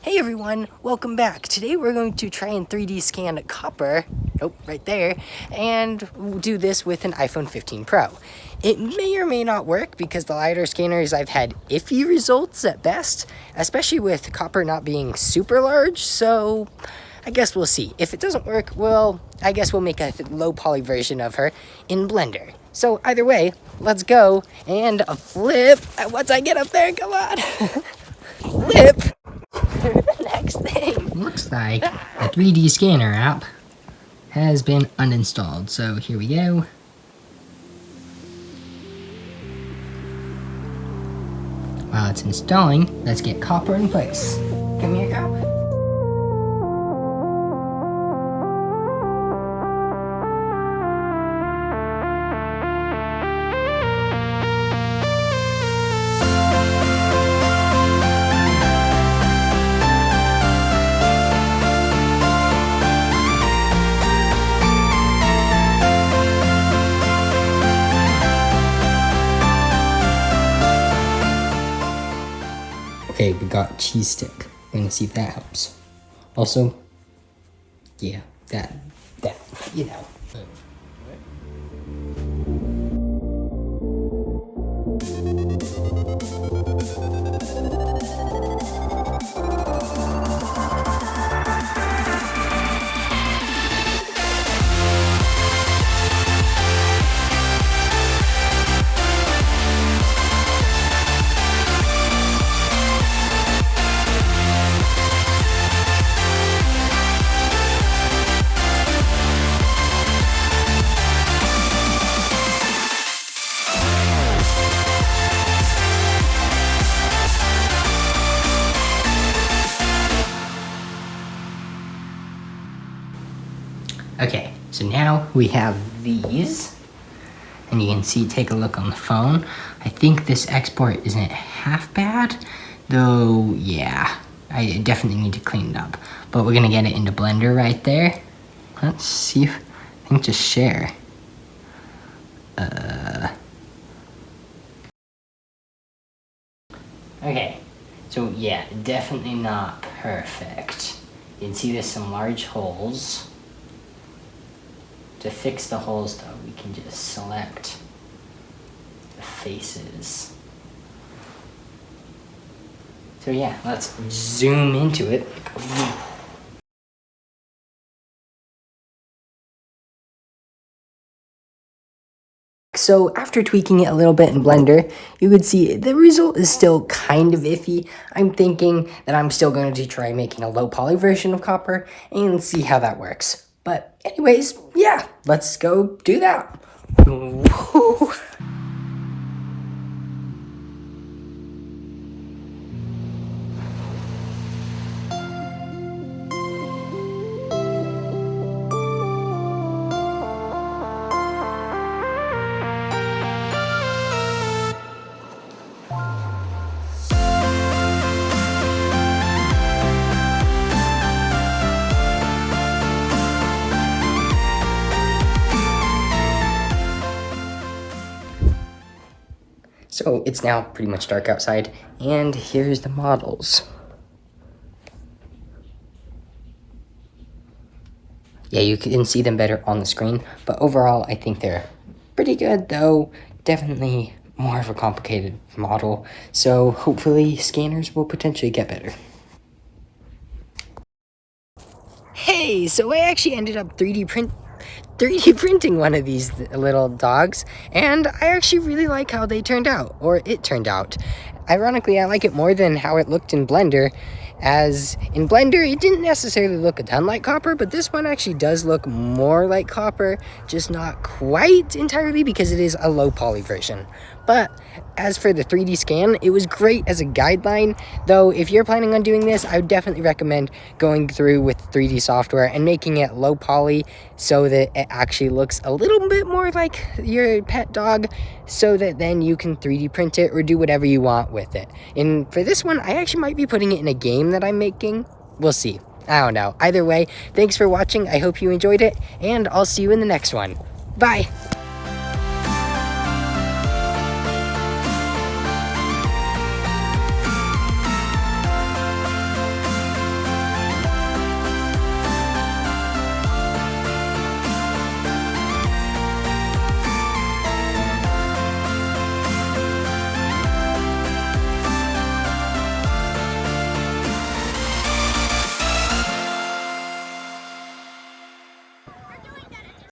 Hey everyone, welcome back. Today we're going to try and 3D scan copper, right there, and we'll do this with an iPhone 15 Pro. It may or may not work because the Lidar scanners I've had iffy results at best, especially with copper not being super large, so I guess we'll see. If it doesn't work, well, I guess we'll make a low poly version of her in Blender. So either way, let's go and flip. Once I get up there, come on. Flip. The next thing. Looks like the 3D Scanner app has been uninstalled. So here we go. While it's installing, let's get copper in place. Come here, girl. Okay, we got cheese stick. We're gonna see if that helps. Also, yeah, that, you know. Okay, so now we have these, and you can see, take a look on the phone. I think this export isn't half bad, though, yeah, I definitely need to clean it up. But we're gonna get it into Blender right there. Let's see if, I think just share. Okay, so yeah, definitely not perfect. You can see there's some large holes. To fix the holes though, we can just select the faces. So yeah, let's zoom into it. So after tweaking it a little bit in Blender, you could see the result is still kind of iffy. I'm thinking that I'm still going to try making a low poly version of copper and see how that works. But anyways, yeah, let's go do that. Woo. So it's now pretty much dark outside, and here's the models. Yeah, you can see them better on the screen, but overall I think they're pretty good, though definitely more of a complicated model, so hopefully scanners will potentially get better. Hey, so I actually ended up 3D printing one of these little dogs, and I actually really like how they turned out, or it turned out. Ironically, I like it more than how it looked in Blender, as in Blender it didn't necessarily look a ton like copper, but this one actually does look more like copper, just not quite entirely because it is a low poly version. But as for the 3D scan, it was great as a guideline, though if you're planning on doing this, I would definitely recommend going through with 3D software and making it low poly so that it actually looks a little bit more like your pet dog, so that then you can 3D print it or do whatever you want with it. And for this one, I actually might be putting it in a game that I'm making. We'll see. I don't know. Either way, thanks for watching. I hope you enjoyed it, and I'll see you in the next one. Bye!